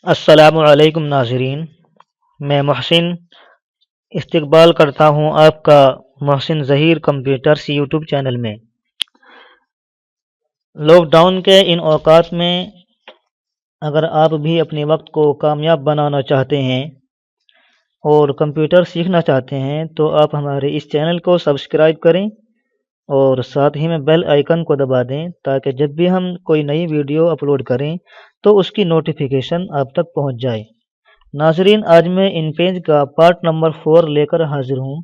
السلام علیکم ناظرین، میں محسن استقبال کرتا ہوں آپ کا محسن ظہیر کمپیوٹرز یوٹیوب چینل میں۔ لاک ڈاؤن کے ان اوقات میں اگر آپ بھی اپنے وقت کو کامیاب بنانا چاہتے ہیں اور کمپیوٹر سیکھنا چاہتے ہیں تو آپ ہمارے اس چینل کو سبسکرائب کریں اور ساتھ ہی میں بیل آئیکن کو دبا دیں تاکہ جب بھی ہم کوئی نئی ویڈیو اپلوڈ کریں تو اس کی نوٹیفیکیشن آپ تک پہنچ جائے۔ ناظرین، آج میں ان پیج کا پارٹ نمبر 4 لے کر حاضر ہوں،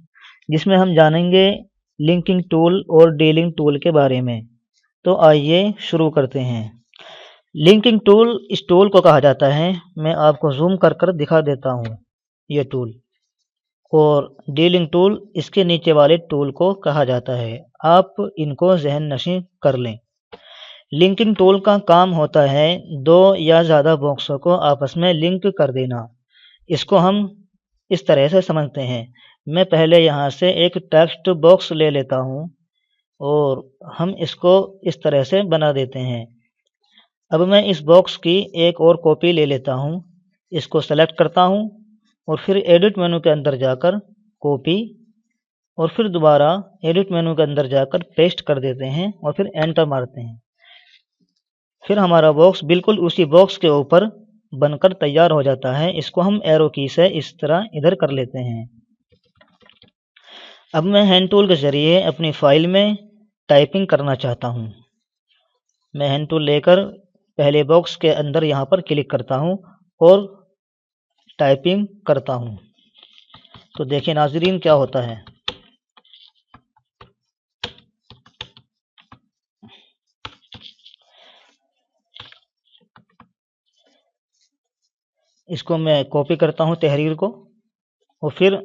جس میں ہم جانیں گے لنکنگ ٹول اور ڈیلنگ ٹول کے بارے میں۔ تو آئیے شروع کرتے ہیں۔ لنکنگ ٹول اس ٹول کو کہا جاتا ہے، میں آپ کو زوم کر کر دکھا دیتا ہوں یہ ٹول، اور ڈیلنگ ٹول اس کے نیچے والے ٹول کو کہا جاتا ہے۔ آپ ان کو ذہن نشین کر لیں۔ لنکنگ ٹول کا کام ہوتا ہے دو یا زیادہ باکسوں کو آپس میں لنک کر دینا۔ اس کو ہم اس طرح سے سمجھتے ہیں۔ میں پہلے یہاں سے ایک ٹیکسٹ باکس لے لیتا ہوں اور ہم اس کو اس طرح سے بنا دیتے ہیں۔ اب میں اس باکس کی ایک اور کاپی لے لیتا ہوں، اس کو سلیکٹ کرتا ہوں اور پھر ایڈٹ مینو کے اندر جا کر کاپی، اور پھر دوبارہ ایڈٹ مینو کے اندر جا کر پیسٹ کر دیتے ہیں اور پھر انٹر مارتے ہیں۔ پھر ہمارا باکس بالکل اسی باکس کے اوپر بن کر تیار ہو جاتا ہے۔ اس کو ہم ایرو کی سے اس طرح ادھر کر لیتے ہیں۔ اب میں ہینڈ ٹول کے ذریعے اپنی فائل میں ٹائپنگ کرنا چاہتا ہوں۔ میں ہینڈ ٹول لے کر پہلے باکس کے اندر یہاں پر کلک کرتا ہوں اور ٹائپنگ کرتا ہوں۔ تو دیکھیں ناظرین کیا ہوتا ہے۔ اس کو میں کاپی کرتا ہوں تحریر کو، اور پھر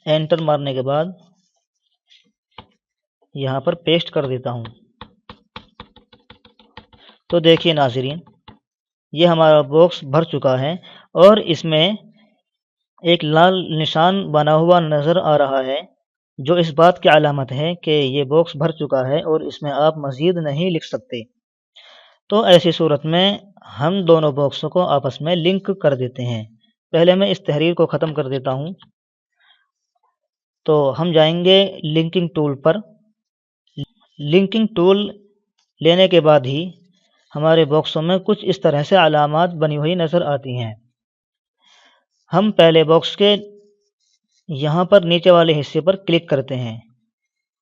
انٹر مارنے کے بعد یہاں پر پیسٹ کر دیتا ہوں۔ تو دیکھیے ناظرین، یہ ہمارا باکس بھر چکا ہے اور اس میں ایک لال نشان بنا ہوا نظر آ رہا ہے، جو اس بات کی علامت ہے کہ یہ باکس بھر چکا ہے اور اس میں آپ مزید نہیں لکھ سکتے۔ تو ایسی صورت میں ہم دونوں باکسوں کو آپس میں لنک کر دیتے ہیں۔ پہلے میں اس تحریر کو ختم کر دیتا ہوں۔ تو ہم جائیں گے لنکنگ ٹول پر۔ لنکنگ ٹول لینے کے بعد ہی ہمارے باکسوں میں کچھ اس طرح سے علامات بنی ہوئی نظر آتی ہیں۔ ہم پہلے باکس کے یہاں پر نیچے والے حصے پر کلک کرتے ہیں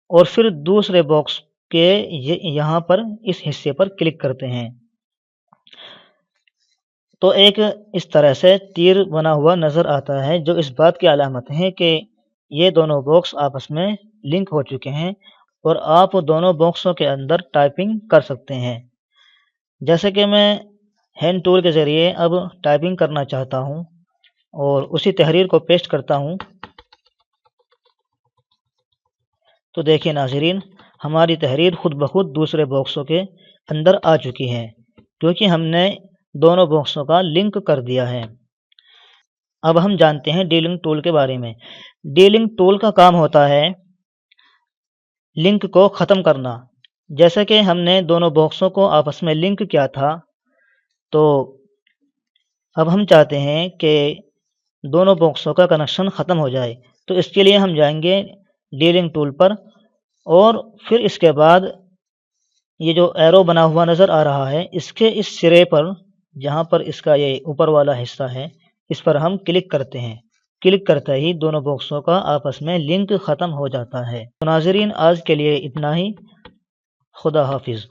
اور پھر دوسرے باکس کے یہاں پر اس حصے پر کلک کرتے ہیں، تو ایک اس طرح سے تیر بنا ہوا نظر آتا ہے، جو اس بات کی علامت ہے کہ یہ دونوں باکس آپس میں لنک ہو چکے ہیں اور آپ دونوں باکسوں کے اندر ٹائپنگ کر سکتے ہیں۔ جیسے کہ میں ہینڈ ٹول کے ذریعے اب ٹائپنگ کرنا چاہتا ہوں اور اسی تحریر کو پیسٹ کرتا ہوں۔ تو دیکھیں ناظرین، ہماری تحریر خود بخود دوسرے باکسوں کے اندر آ چکی ہے، کیونکہ ہم نے دونوں باکسوں کا لنک کر دیا ہے۔ اب ہم جانتے ہیں ڈیلنگ ٹول کے بارے میں۔ ڈیلنگ ٹول کا کام ہوتا ہے لنک کو ختم کرنا۔ جیسا کہ ہم نے دونوں باکسوں کو آپس میں لنک کیا تھا، تو اب ہم چاہتے ہیں کہ دونوں باکسوں کا کنیکشن ختم ہو جائے۔ تو اس کے لیے ہم جائیں گے ڈیلنگ ٹول پر، اور پھر اس کے بعد یہ جو ایرو بنا ہوا نظر آ رہا ہے، اس کے اس سرے پر جہاں پر اس کا یہ اوپر والا حصہ ہے، اس پر ہم کلک کرتے ہیں۔ کلک کرتے ہی دونوں باکسوں کا آپس میں لنک ختم ہو جاتا ہے۔ تو ناظرین، آج کے لیے اتنا ہی۔ خدا حافظ۔